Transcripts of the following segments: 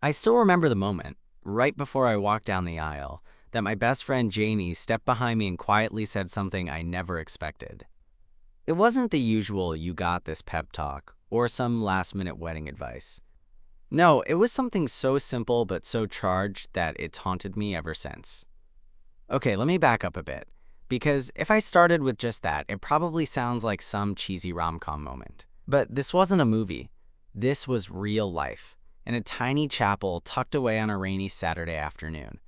I still remember the moment, right before I walked down the aisle, that my best friend Jamie stepped behind me and quietly said something I never expected. It wasn't the usual "you got this" pep talk or some last-minute wedding advice. No, it was something so simple but so charged that it's haunted me ever since. Okay, let me back up a bit, because if I started with just that, it probably sounds like some cheesy rom-com moment. But this wasn't a movie. This was real life, in a tiny chapel tucked away on a rainy Saturday afternoon,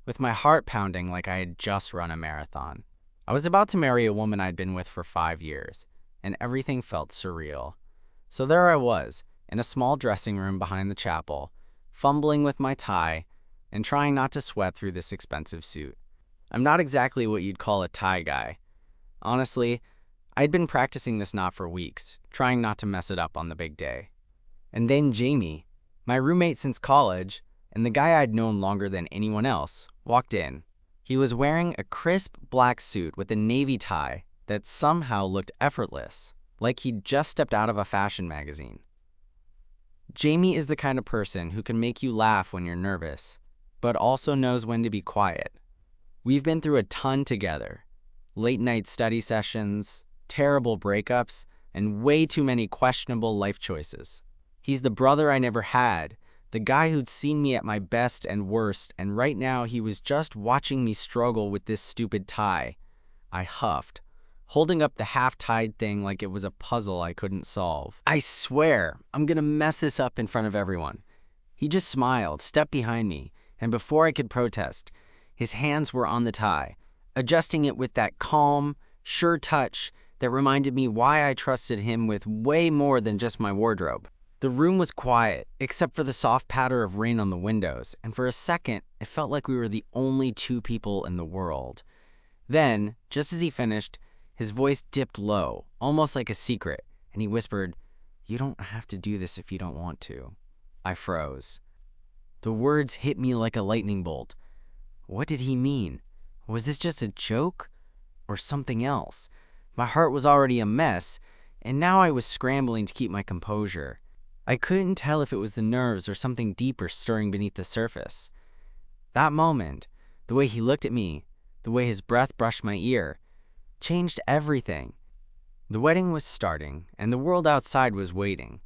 with my heart pounding like I had just run a marathon. I was about to marry a woman I'd been with for 5 years, and everything felt surreal. So there I was, in a small dressing room behind the chapel, fumbling with my tie and trying not to sweat through this expensive suit. I'm not exactly what you'd call a tie guy. Honestly, I'd been practicing this knot for weeks, trying not to mess it up on the big day. And then Jamie, my roommate since college, and the guy I'd known longer than anyone else, walked in. He was wearing a crisp black suit with a navy tie that somehow looked effortless, like he'd just stepped out of a fashion magazine. Jamie is the kind of person who can make you laugh when you're nervous, but also knows when to be quiet. We've been through a ton together. Late-night study sessions, terrible breakups, and way too many questionable life choices. He's the brother I never had, the guy who'd seen me at my best and worst, and right now he was just watching me struggle with this stupid tie. I huffed, holding up the half-tied thing like it was a puzzle I couldn't solve. I swear, I'm gonna mess this up in front of everyone. He just smiled, stepped behind me, and before I could protest, his hands were on the tie, adjusting it with that calm, sure touch that reminded me why I trusted him with way more than just my wardrobe. The room was quiet, except for the soft patter of rain on the windows, and for a second, it felt like we were the only two people in the world. Then, just as he finished, his voice dipped low, almost like a secret, and he whispered, "You don't have to do this if you don't want to." I froze. The words hit me like a lightning bolt. What did he mean? Was this just a joke? Or something else? My heart was already a mess, and now I was scrambling to keep my composure. I couldn't tell if it was the nerves or something deeper stirring beneath the surface. That moment, the way he looked at me, the way his breath brushed my ear, changed everything. The wedding was starting, and the world outside was waiting.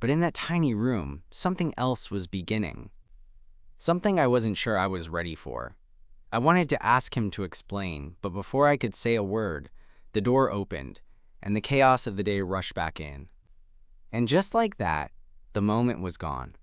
But in that tiny room, something else was beginning. Something I wasn't sure I was ready for. I wanted to ask him to explain, but before I could say a word, the door opened, and the chaos of the day rushed back in. And just like that, the moment was gone.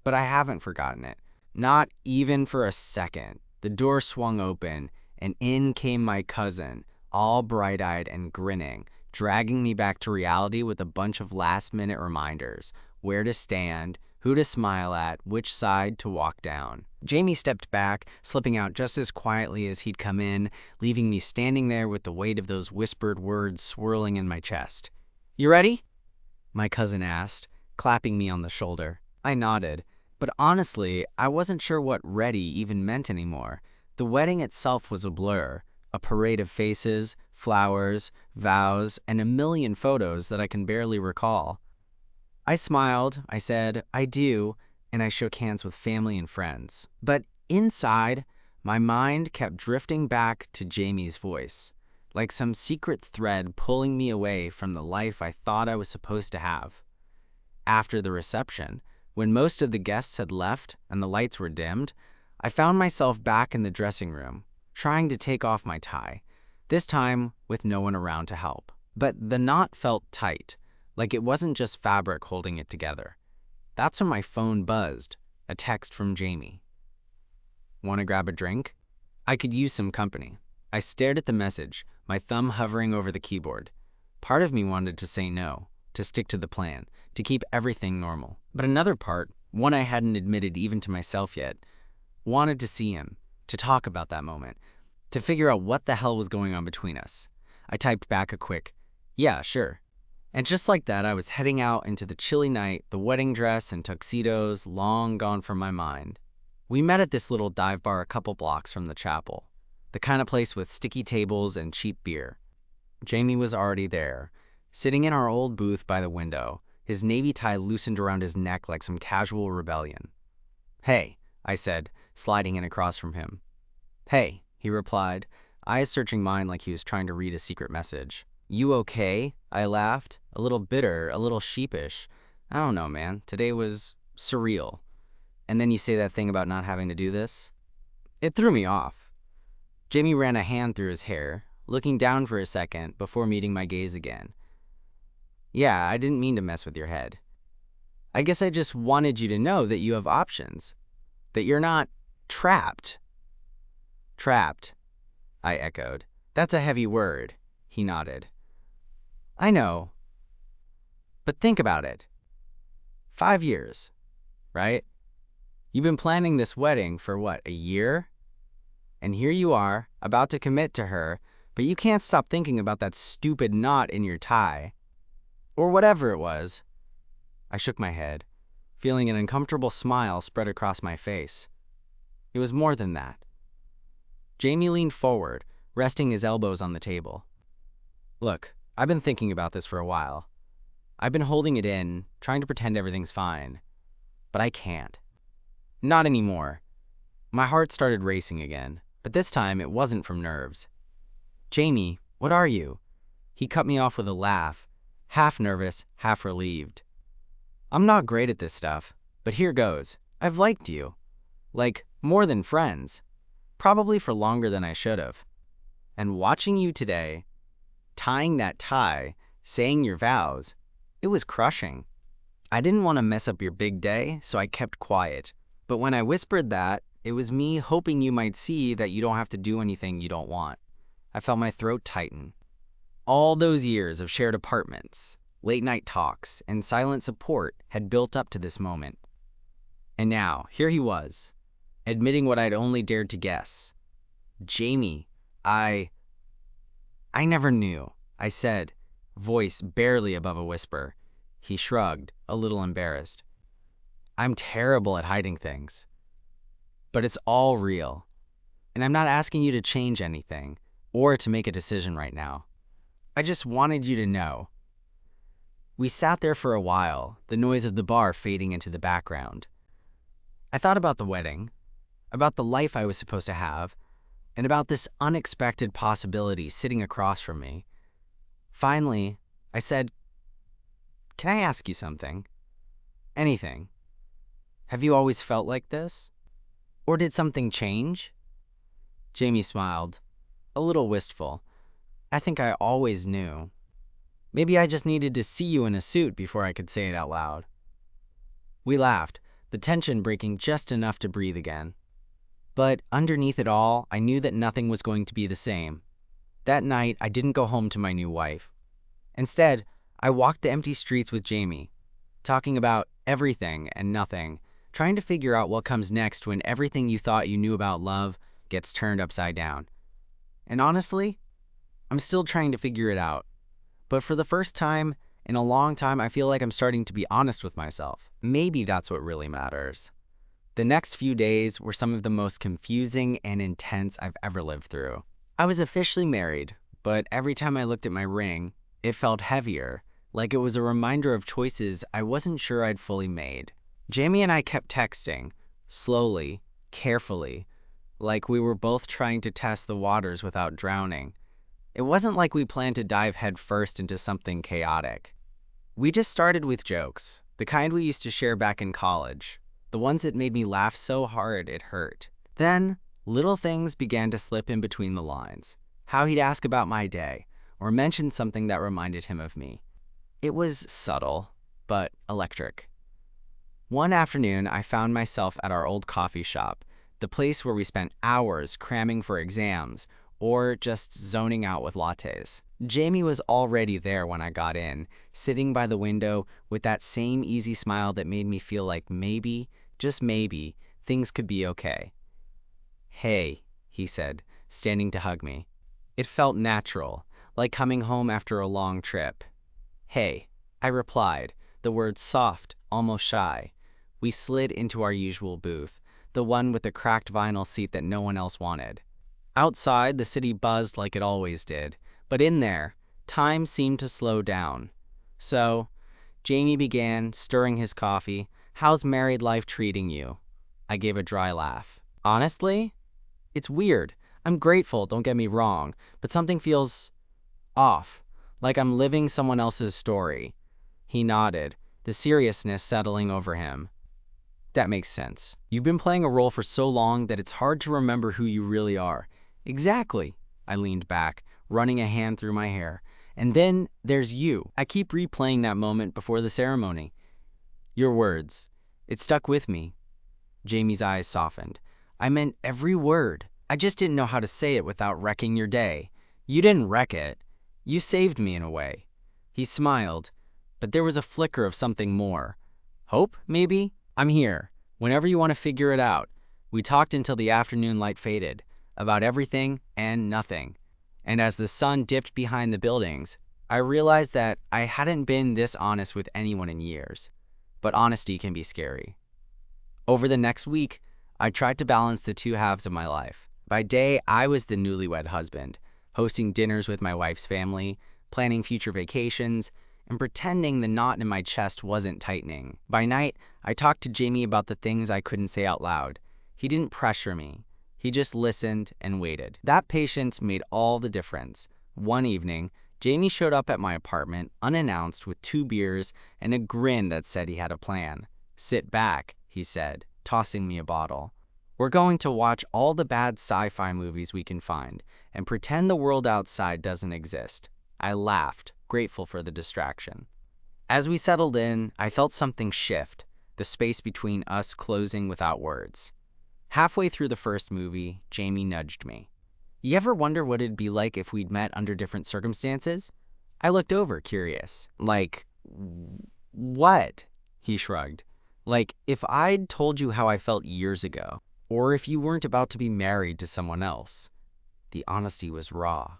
But I haven't forgotten it. Not even for a second. The door swung open, and in came my cousin, all bright-eyed and grinning, dragging me back to reality with a bunch of last-minute reminders, where to stand, who to smile at, which side to walk down. Jamie stepped back, slipping out just as quietly as he'd come in, leaving me standing there with the weight of those whispered words swirling in my chest. "You ready?" my cousin asked, clapping me on the shoulder. I nodded, but honestly, I wasn't sure what ready even meant anymore. The wedding itself was a blur, a parade of faces, flowers, vows, and a million photos that I can barely recall. I smiled, I said, "I do," and I shook hands with family and friends. But inside, my mind kept drifting back to Jamie's voice, like some secret thread pulling me away from the life I thought I was supposed to have. After the reception, when most of the guests had left and the lights were dimmed, I found myself back in the dressing room, trying to take off my tie, this time with no one around to help. But the knot felt tight, like it wasn't just fabric holding it together. That's when my phone buzzed, a text from Jamie. "Want to grab a drink?" I could use some company. I stared at the message, my thumb hovering over the keyboard. Part of me wanted to say no, to stick to the plan, to keep everything normal. But another part, one I hadn't admitted even to myself yet, wanted to see him, to talk about that moment, to figure out what the hell was going on between us. I typed back a quick, "Yeah, sure." And just like that, I was heading out into the chilly night, the wedding dress and tuxedos long gone from my mind. We met at this little dive bar a couple blocks from the chapel, the kind of place with sticky tables and cheap beer. Jamie was already there, sitting in our old booth by the window, his navy tie loosened around his neck like some casual rebellion. "Hey," I said, sliding in across from him. "Hey," he replied, eyes searching mine like he was trying to read a secret message. "You okay?" I laughed, a little bitter, a little sheepish. I don't know, man. Today was surreal. And then you say that thing about not having to do this? It threw me off. Jamie ran a hand through his hair, looking down for a second before meeting my gaze again. "Yeah, I didn't mean to mess with your head. I guess I just wanted you to know that you have options, that you're not trapped." "Trapped," I echoed. "That's a heavy word," he nodded. "I know, but think about it. 5 years, right? You've been planning this wedding for what, a year? And here you are, about to commit to her, but you can't stop thinking about that stupid knot in your tie. Or whatever it was." I shook my head, feeling an uncomfortable smile spread across my face. It was more than that. Jamie leaned forward, resting his elbows on the table. "Look, I've been thinking about this for a while. I've been holding it in, trying to pretend everything's fine. But I can't. Not anymore." My heart started racing again, but this time it wasn't from nerves. "Jamie, what are you?" He cut me off with a laugh, half nervous, half relieved. "I'm not great at this stuff, but here goes. I've liked you. Like, more than friends. Probably for longer than I should have. And watching you today, tying that tie, saying your vows, it was crushing. I didn't want to mess up your big day, so I kept quiet. But when I whispered that, it was me hoping you might see that you don't have to do anything you don't want." I felt my throat tighten. All those years of shared apartments, late-night talks, and silent support had built up to this moment. And now, here he was, admitting what I'd only dared to guess. "Jamie, I never knew," I said, voice barely above a whisper. He shrugged, a little embarrassed. "I'm terrible at hiding things. But it's all real. And I'm not asking you to change anything, or to make a decision right now. I just wanted you to know." We sat there for a while, the noise of the bar fading into the background. I thought about the wedding, about the life I was supposed to have, and about this unexpected possibility sitting across from me. Finally, I said, "Can I ask you something? Anything. Have you always felt like this? Or did something change?" Jamie smiled, a little wistful. "I think I always knew. Maybe I just needed to see you in a suit before I could say it out loud." We laughed, the tension breaking just enough to breathe again. But underneath it all, I knew that nothing was going to be the same. That night, I didn't go home to my new wife. Instead, I walked the empty streets with Jamie, talking about everything and nothing, trying to figure out what comes next when everything you thought you knew about love gets turned upside down. And honestly, I'm still trying to figure it out. But for the first time in a long time, I feel like I'm starting to be honest with myself. Maybe that's what really matters. The next few days were some of the most confusing and intense I've ever lived through. I was officially married, but every time I looked at my ring, it felt heavier, like it was a reminder of choices I wasn't sure I'd fully made. Jamie and I kept texting, slowly, carefully, like we were both trying to test the waters without drowning. It wasn't like we planned to dive headfirst into something chaotic. We just started with jokes, the kind we used to share back in college, the ones that made me laugh so hard it hurt. Then, little things began to slip in between the lines. How he'd ask about my day, or mention something that reminded him of me. It was subtle, but electric. One afternoon, I found myself at our old coffee shop, the place where we spent hours cramming for exams, or just zoning out with lattes. Jamie was already there when I got in, sitting by the window with that same easy smile that made me feel like maybe, just maybe, things could be okay. "Hey," he said, standing to hug me. It felt natural, like coming home after a long trip. "Hey," I replied, the words soft, almost shy. We slid into our usual booth, the one with the cracked vinyl seat that no one else wanted. Outside, the city buzzed like it always did, but in there, time seemed to slow down. So, Jamie began, stirring his coffee. "How's married life treating you?" I gave a dry laugh. Honestly, it's weird. I'm grateful, don't get me wrong, but something feels off, like I'm living someone else's story. He nodded, the seriousness settling over him. That makes sense. You've been playing a role for so long that it's hard to remember who you really are. Exactly. I leaned back, running a hand through my hair. And then there's you. I keep replaying that moment before the ceremony. Your words. It stuck with me. Jamie's eyes softened. I meant every word. I just didn't know how to say it without wrecking your day. You didn't wreck it. You saved me in a way. He smiled, but there was a flicker of something more. Hope, maybe? I'm here, whenever you want to figure it out. We talked until the afternoon light faded, about everything and nothing. And as the sun dipped behind the buildings, I realized that I hadn't been this honest with anyone in years. But honesty can be scary. Over the next week, I tried to balance the two halves of my life. By day, I was the newlywed husband, hosting dinners with my wife's family, planning future vacations, and pretending the knot in my chest wasn't tightening. By night, I talked to Jamie about the things I couldn't say out loud. He didn't pressure me. He just listened and waited. That patience made all the difference. One evening, Jamie showed up at my apartment unannounced with 2 beers and a grin that said he had a plan. Sit back, he said, tossing me a bottle. We're going to watch all the bad sci-fi movies we can find and pretend the world outside doesn't exist. I laughed, grateful for the distraction. As we settled in, I felt something shift, the space between us closing without words. Halfway through the first movie, Jamie nudged me. You ever wonder what it'd be like if we'd met under different circumstances? I looked over, curious. Like, what? He shrugged. Like, if I'd told you how I felt years ago, or if you weren't about to be married to someone else. The honesty was raw,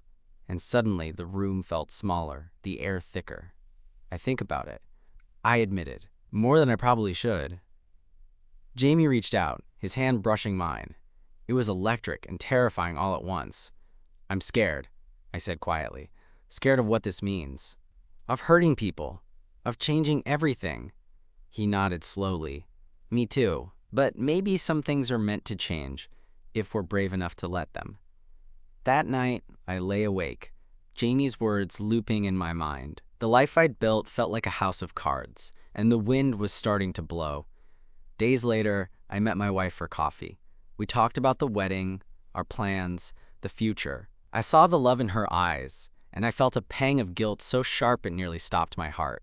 and suddenly the room felt smaller, the air thicker. I think about it. I admitted, more than I probably should. Jamie reached out, his hand brushing mine. It was electric and terrifying all at once. I'm scared, I said quietly. Scared of what this means. Of hurting people. Of changing everything. He nodded slowly. Me too. But maybe some things are meant to change, if we're brave enough to let them. That night, I lay awake, Jamie's words looping in my mind. The life I'd built felt like a house of cards, and the wind was starting to blow. Days later, I met my wife for coffee. We talked about the wedding, our plans, the future. I saw the love in her eyes, and I felt a pang of guilt so sharp it nearly stopped my heart.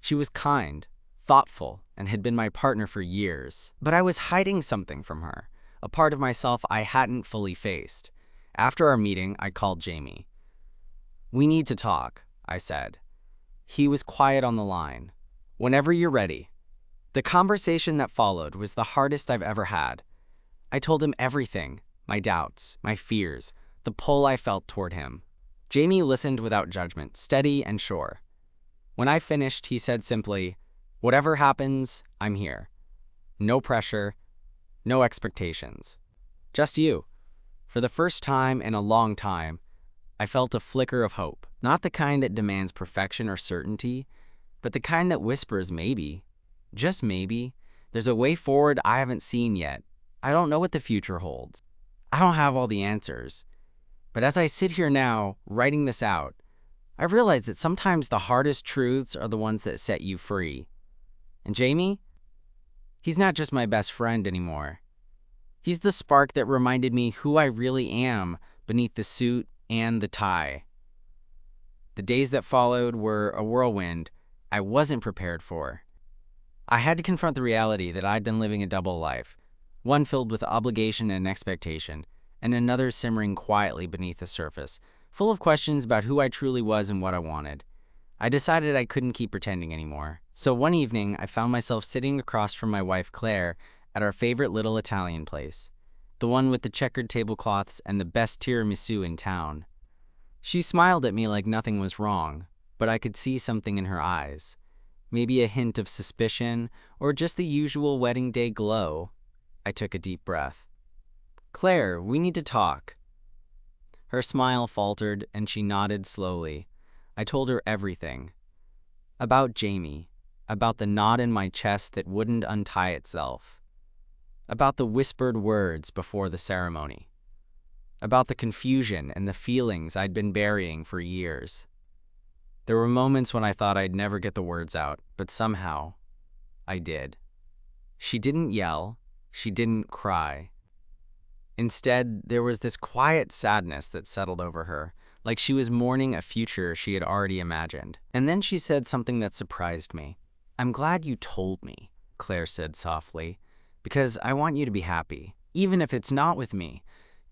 She was kind, thoughtful, and had been my partner for years. But I was hiding something from her, a part of myself I hadn't fully faced. After our meeting, I called Jamie. We need to talk, I said. He was quiet on the line. Whenever you're ready. The conversation that followed was the hardest I've ever had. I told him everything, my doubts, my fears, the pull I felt toward him. Jamie listened without judgment, steady and sure. When I finished, he said simply, "Whatever happens, I'm here. No pressure, no expectations. Just you." For the first time in a long time, I felt a flicker of hope. Not the kind that demands perfection or certainty, but the kind that whispers maybe. Just maybe. There's a way forward I haven't seen yet. I don't know what the future holds. I don't have all the answers. But as I sit here now, writing this out, I realize that sometimes the hardest truths are the ones that set you free. And Jamie? He's not just my best friend anymore. He's the spark that reminded me who I really am beneath the suit and the tie. The days that followed were a whirlwind I wasn't prepared for. I had to confront the reality that I'd been living a double life, one filled with obligation and expectation, and another simmering quietly beneath the surface, full of questions about who I truly was and what I wanted. I decided I couldn't keep pretending anymore. So one evening, I found myself sitting across from my wife Claire at our favorite little Italian place, the one with the checkered tablecloths and the best tiramisu in town. She smiled at me like nothing was wrong, but I could see something in her eyes. Maybe a hint of suspicion, or just the usual wedding day glow. I took a deep breath. "Claire, we need to talk." Her smile faltered, and she nodded slowly. I told her everything. About Jamie, about the knot in my chest that wouldn't untie itself. about the whispered words before the ceremony, about the confusion and the feelings I'd been burying for years. There were moments when I thought I'd never get the words out, but somehow I did. She didn't yell. She didn't cry. Instead, there was this quiet sadness that settled over her, like she was mourning a future she had already imagined. And then she said something that surprised me. "I'm glad you told me," Claire said softly, "because I want you to be happy, even if it's not with me."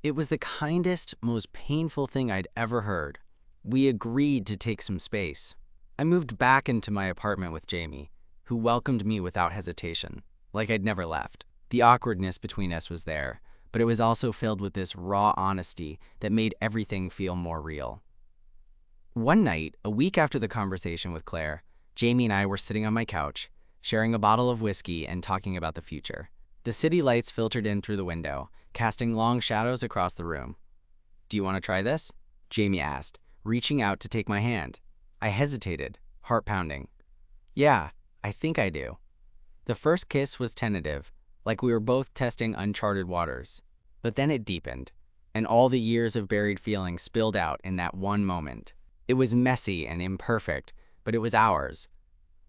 It was the kindest, most painful thing I'd ever heard. We agreed to take some space. I moved back into my apartment with Jamie, who welcomed me without hesitation, like I'd never left. The awkwardness between us was there, but it was also filled with this raw honesty that made everything feel more real. One night, a week after the conversation with Claire, Jamie and I were sitting on my couch, sharing a bottle of whiskey and talking about the future. The city lights filtered in through the window, casting long shadows across the room. "Do you want to try this?" Jamie asked, reaching out to take my hand. I hesitated, heart pounding. "Yeah, I think I do." The first kiss was tentative, like we were both testing uncharted waters. But then it deepened, and all the years of buried feelings spilled out in that one moment. It was messy and imperfect, but it was ours.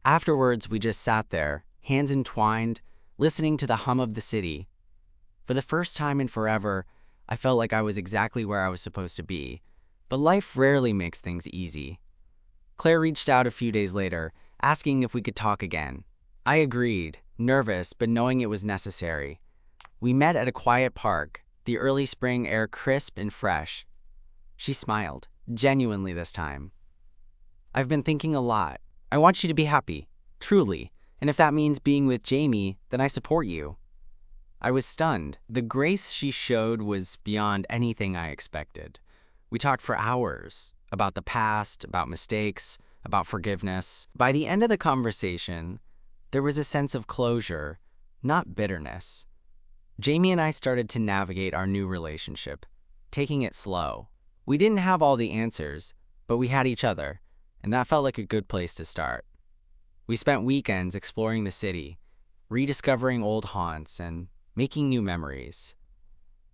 Afterwards, we just sat there, hands entwined, listening to the hum of the city. For the first time in forever, I felt like I was exactly where I was supposed to be. But life rarely makes things easy. Claire reached out a few days later, asking if we could talk again. I agreed, nervous but knowing it was necessary. We met at a quiet park, the early spring air crisp and fresh. She smiled, genuinely this time. "I've been thinking a lot. I want you to be happy, truly, and if that means being with Jamie, then I support you." I was stunned. The grace she showed was beyond anything I expected. We talked for hours, about the past, about mistakes, about forgiveness. By the end of the conversation, there was a sense of closure, not bitterness. Jamie and I started to navigate our new relationship, taking it slow. We didn't have all the answers, but we had each other, and that felt like a good place to start. We spent weekends exploring the city, rediscovering old haunts, and making new memories.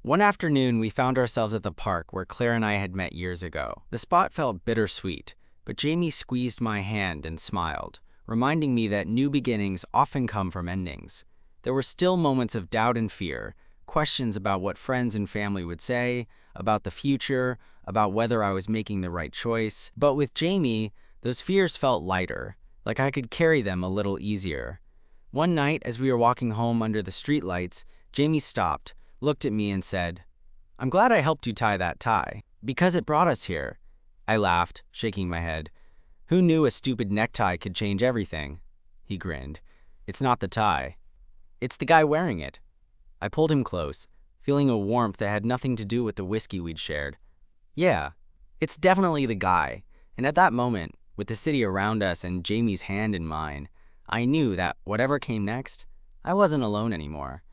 One afternoon, we found ourselves at the park where Claire and I had met years ago. The spot felt bittersweet, but Jamie squeezed my hand and smiled, reminding me that new beginnings often come from endings. There were still moments of doubt and fear, questions about what friends and family would say, about the future, about whether I was making the right choice. But with Jamie, those fears felt lighter, like I could carry them a little easier. One night, as we were walking home under the streetlights, Jamie stopped, looked at me and said, "I'm glad I helped you tie that tie, because it brought us here." I laughed, shaking my head. "Who knew a stupid necktie could change everything?" He grinned. "It's not the tie. It's the guy wearing it." I pulled him close, feeling a warmth that had nothing to do with the whiskey we'd shared. "Yeah, it's definitely the guy." And at that moment, with the city around us and Jamie's hand in mine, I knew that whatever came next, I wasn't alone anymore.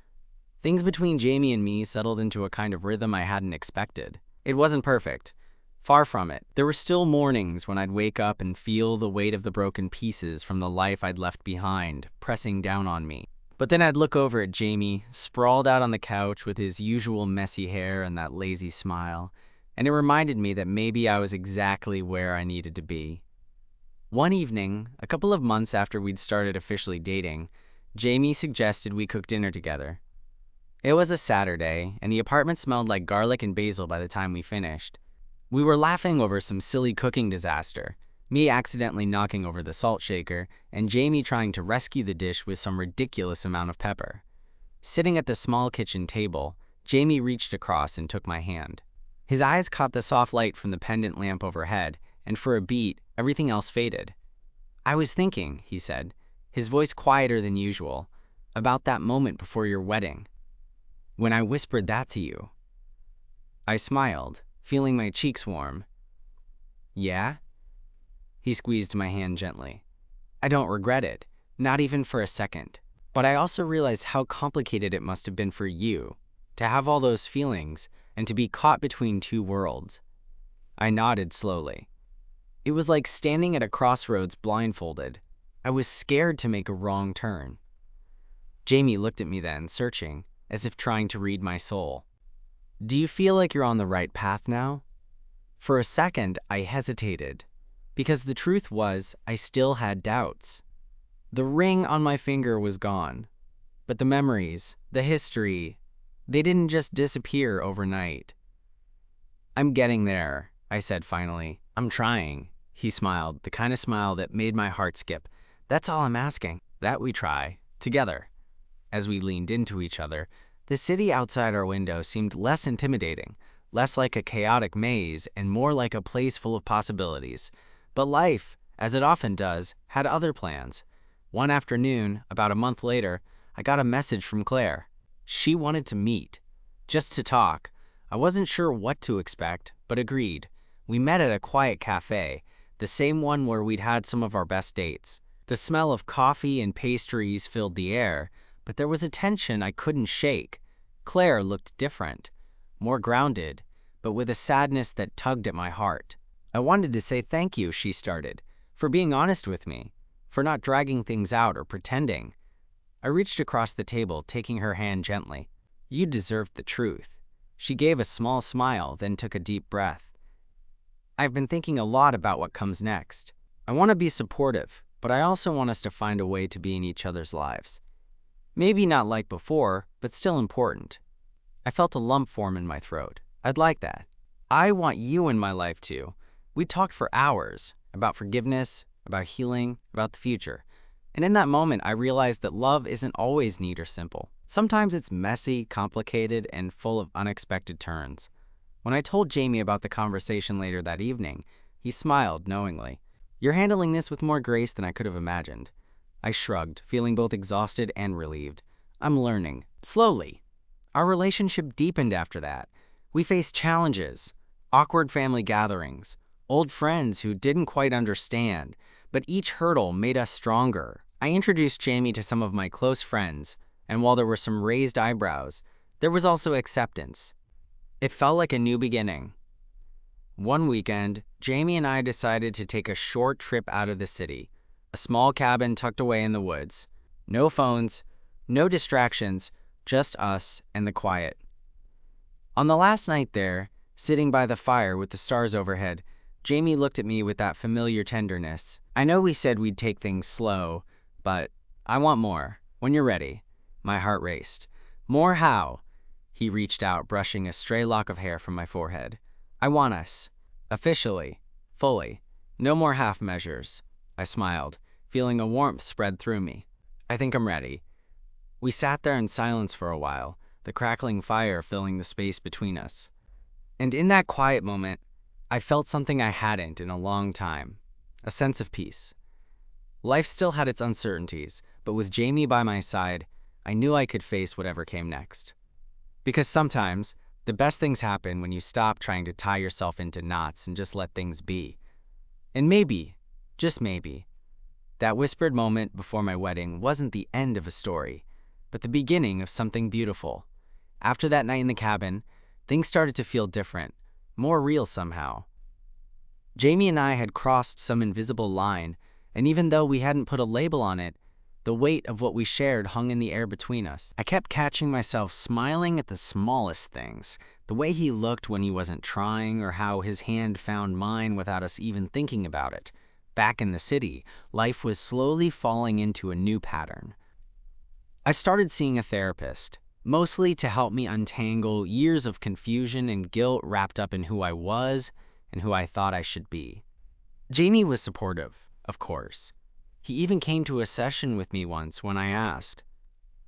Things between Jamie and me settled into a kind of rhythm I hadn't expected. It wasn't perfect. Far from it. There were still mornings when I'd wake up and feel the weight of the broken pieces from the life I'd left behind pressing down on me. But then I'd look over at Jamie, sprawled out on the couch with his usual messy hair and that lazy smile, and it reminded me that maybe I was exactly where I needed to be. One evening, a couple of months after we'd started officially dating, Jamie suggested we cook dinner together. It was a Saturday, and the apartment smelled like garlic and basil by the time we finished. We were laughing over some silly cooking disaster, me accidentally knocking over the salt shaker, and Jamie trying to rescue the dish with some ridiculous amount of pepper. Sitting at the small kitchen table, Jamie reached across and took my hand. His eyes caught the soft light from the pendant lamp overhead, and for a beat, everything else faded. "I was thinking," he said, his voice quieter than usual, "about that moment before your wedding, when I whispered that to you." I smiled, feeling my cheeks warm. "Yeah?" He squeezed my hand gently. "I don't regret it, not even for a second. But I also realized how complicated it must have been for you, to have all those feelings and to be caught between two worlds." I nodded slowly. It was like standing at a crossroads blindfolded. I was scared to make a wrong turn. Jamie looked at me then, searching. as if trying to read my soul. "Do you feel like you're on the right path now?" For a second, I hesitated, because the truth was I still had doubts. The ring on my finger was gone, but the memories, the history, they didn't just disappear overnight. "I'm getting there," I said finally. "I'm trying." He smiled, the kind of smile that made my heart skip. "That's all I'm asking, that we try, together." As we leaned into each other, the city outside our window seemed less intimidating, less like a chaotic maze and more like a place full of possibilities. But life, as it often does, had other plans. One afternoon, about a month later, I got a message from Claire. She wanted to meet, just to talk. I wasn't sure what to expect, but agreed. We met at a quiet cafe, the same one where we'd had some of our best dates. The smell of coffee and pastries filled the air, but there was a tension I couldn't shake. Claire looked different, more grounded, but with a sadness that tugged at my heart. "I wanted to say thank you," she started, "for being honest with me, for not dragging things out or pretending." I reached across the table, taking her hand gently. "You deserved the truth." She gave a small smile, then took a deep breath. "I've been thinking a lot about what comes next. I want to be supportive, but I also want us to find a way to be in each other's lives. Maybe not like before, but still important." I felt a lump form in my throat. "I'd like that. I want you in my life too." We talked for hours about forgiveness, about healing, about the future. And in that moment, I realized that love isn't always neat or simple. Sometimes it's messy, complicated, and full of unexpected turns. When I told Jamie about the conversation later that evening, he smiled knowingly. "You're handling this with more grace than I could have imagined." I shrugged, feeling both exhausted and relieved. "I'm learning, slowly." Our relationship deepened after that. We faced challenges, awkward family gatherings, old friends who didn't quite understand, but each hurdle made us stronger. I introduced Jamie to some of my close friends, and while there were some raised eyebrows, there was also acceptance. It felt like a new beginning. One weekend, Jamie and I decided to take a short trip out of the city, a small cabin tucked away in the woods. No phones, no distractions, just us and the quiet. On the last night there, sitting by the fire with the stars overhead, Jamie looked at me with that familiar tenderness. "I know we said we'd take things slow, but I want more. When you're ready." My heart raced. "More how?" He reached out, brushing a stray lock of hair from my forehead. "I want us. Officially. Fully. No more half measures." I smiled, feeling a warmth spread through me. "I think I'm ready." We sat there in silence for a while, the crackling fire filling the space between us. And in that quiet moment, I felt something I hadn't in a long time, a sense of peace. Life still had its uncertainties, but with Jamie by my side, I knew I could face whatever came next. Because sometimes, the best things happen when you stop trying to tie yourself into knots and just let things be. And maybe, just maybe, that whispered moment before my wedding wasn't the end of a story, but the beginning of something beautiful. After that night in the cabin, things started to feel different, more real somehow. Jamie and I had crossed some invisible line, and even though we hadn't put a label on it, the weight of what we shared hung in the air between us. I kept catching myself smiling at the smallest things, the way he looked when he wasn't trying, or how his hand found mine without us even thinking about it. Back in the city, life was slowly falling into a new pattern. I started seeing a therapist, mostly to help me untangle years of confusion and guilt wrapped up in who I was and who I thought I should be. Jamie was supportive, of course. He even came to a session with me once when I asked.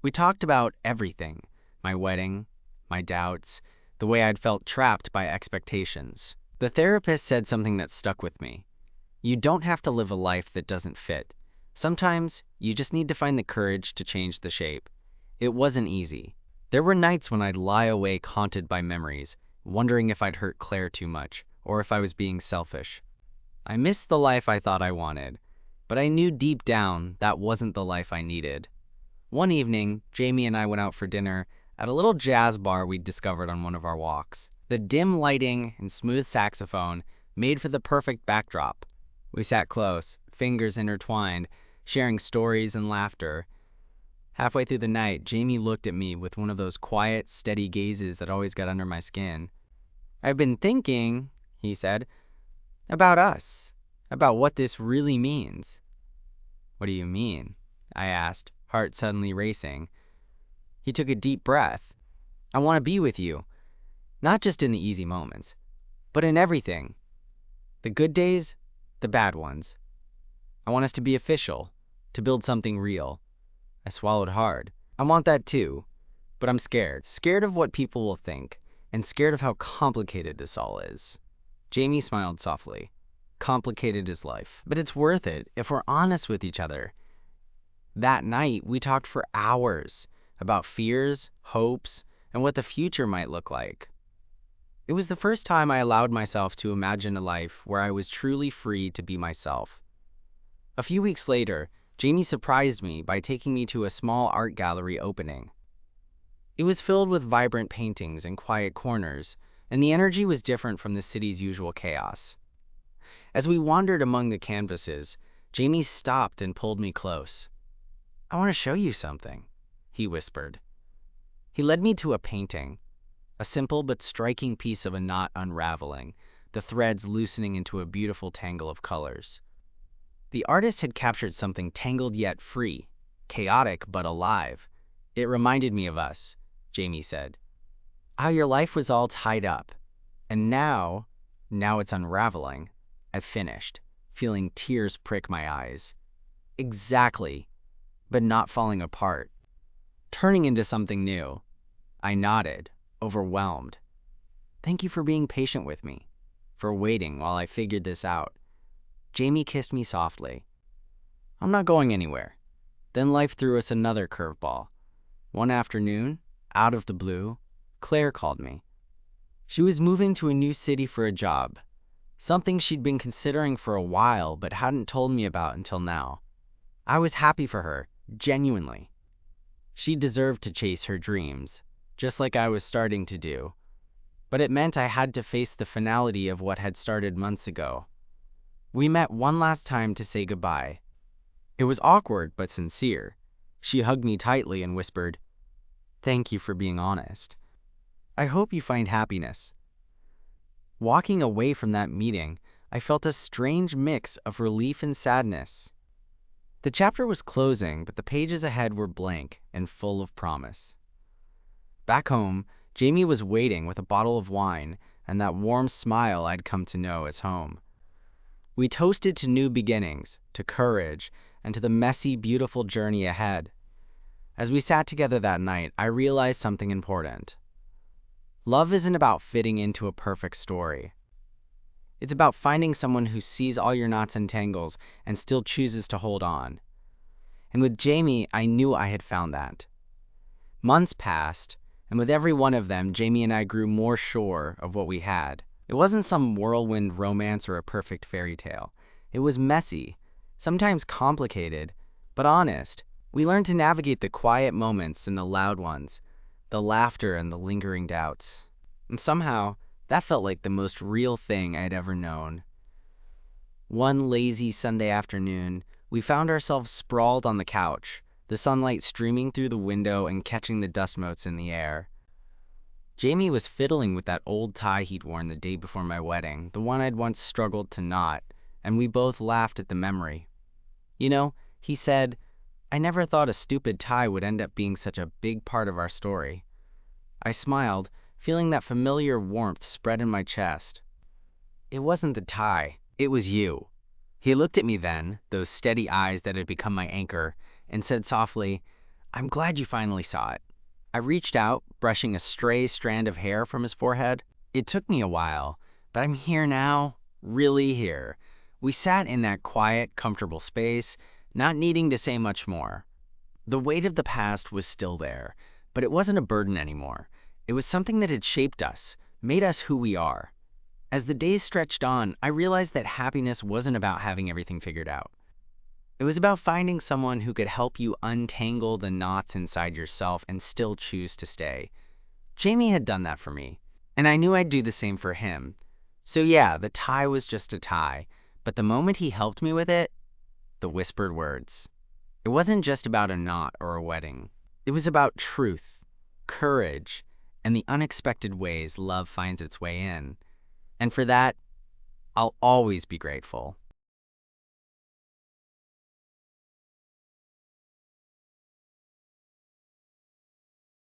We talked about everything, my wedding, my doubts, the way I'd felt trapped by expectations. The therapist said something that stuck with me. You don't have to live a life that doesn't fit. Sometimes you just need to find the courage to change the shape. It wasn't easy. There were nights when I'd lie awake haunted by memories, wondering if I'd hurt Claire too much, or if I was being selfish. I missed the life I thought I wanted, but I knew deep down that wasn't the life I needed. One evening, Jamie and I went out for dinner at a little jazz bar we'd discovered on one of our walks. The dim lighting and smooth saxophone made for the perfect backdrop. We sat close, fingers intertwined, sharing stories and laughter. Halfway through the night, Jamie looked at me with one of those quiet, steady gazes that always got under my skin. "I've been thinking," he said, "about us, about what this really means." "What do you mean?" I asked, heart suddenly racing. He took a deep breath. "I want to be with you, not just in the easy moments, but in everything. The good days, the bad ones. I want us to be official, to build something real." I swallowed hard. "I want that too, but I'm scared. Scared of what people will think, and scared of how complicated this all is." Jamie smiled softly. "Complicated is life, but it's worth it if we're honest with each other." That night, we talked for hours about fears, hopes, and what the future might look like. It was the first time I allowed myself to imagine a life where I was truly free to be myself. A few weeks later, Jamie surprised me by taking me to a small art gallery opening. It was filled with vibrant paintings and quiet corners, and the energy was different from the city's usual chaos. As we wandered among the canvases, Jamie stopped and pulled me close. "I want to show you something," he whispered. He led me to a painting, a simple but striking piece of a knot unraveling, the threads loosening into a beautiful tangle of colors. The artist had captured something tangled yet free, chaotic but alive. "It reminded me of us," Jamie said. "How your life was all tied up. And now it's unraveling." I finished, feeling tears prick my eyes. "Exactly, but not falling apart. Turning into something new." I nodded, overwhelmed. "Thank you for being patient with me, for waiting while I figured this out." Jamie kissed me softly. "I'm not going anywhere." Then life threw us another curveball. One afternoon, out of the blue, Claire called me. She was moving to a new city for a job, something she'd been considering for a while but hadn't told me about until now. I was happy for her, genuinely. She deserved to chase her dreams, just like I was starting to do. But it meant I had to face the finality of what had started months ago. We met one last time to say goodbye. It was awkward but sincere. She hugged me tightly and whispered, "Thank you for being honest. I hope you find happiness." Walking away from that meeting, I felt a strange mix of relief and sadness. The chapter was closing, but the pages ahead were blank and full of promise. Back home, Jamie was waiting with a bottle of wine and that warm smile I'd come to know as home. We toasted to new beginnings, to courage, and to the messy, beautiful journey ahead. As we sat together that night, I realized something important. Love isn't about fitting into a perfect story. It's about finding someone who sees all your knots and tangles and still chooses to hold on. And with Jamie, I knew I had found that. Months passed, and with every one of them, Jamie and I grew more sure of what we had. It wasn't some whirlwind romance or a perfect fairy tale. It was messy, sometimes complicated, but honest. We learned to navigate the quiet moments and the loud ones, the laughter and the lingering doubts. And somehow, that felt like the most real thing I'd ever known. One lazy Sunday afternoon, we found ourselves sprawled on the couch, the sunlight streaming through the window and catching the dust motes in the air. Jamie was fiddling with that old tie he'd worn the day before my wedding, the one I'd once struggled to knot, and we both laughed at the memory. "You know," he said, "I never thought a stupid tie would end up being such a big part of our story." I smiled, feeling that familiar warmth spread in my chest. "It wasn't the tie, it was you." He looked at me then, those steady eyes that had become my anchor, and said softly, "I'm glad you finally saw it." I reached out, brushing a stray strand of hair from his forehead. "It took me a while, but I'm here now, really here." We sat in that quiet, comfortable space, not needing to say much more. The weight of the past was still there, but it wasn't a burden anymore. It was something that had shaped us, made us who we are. As the days stretched on, I realized that happiness wasn't about having everything figured out. It was about finding someone who could help you untangle the knots inside yourself and still choose to stay. Jamie had done that for me, and I knew I'd do the same for him. So yeah, the tie was just a tie, but the moment he helped me with it, the whispered words, It wasn't just about a knot or a wedding. It was about truth, courage, and the unexpected ways love finds its way in. And for that, I'll always be grateful.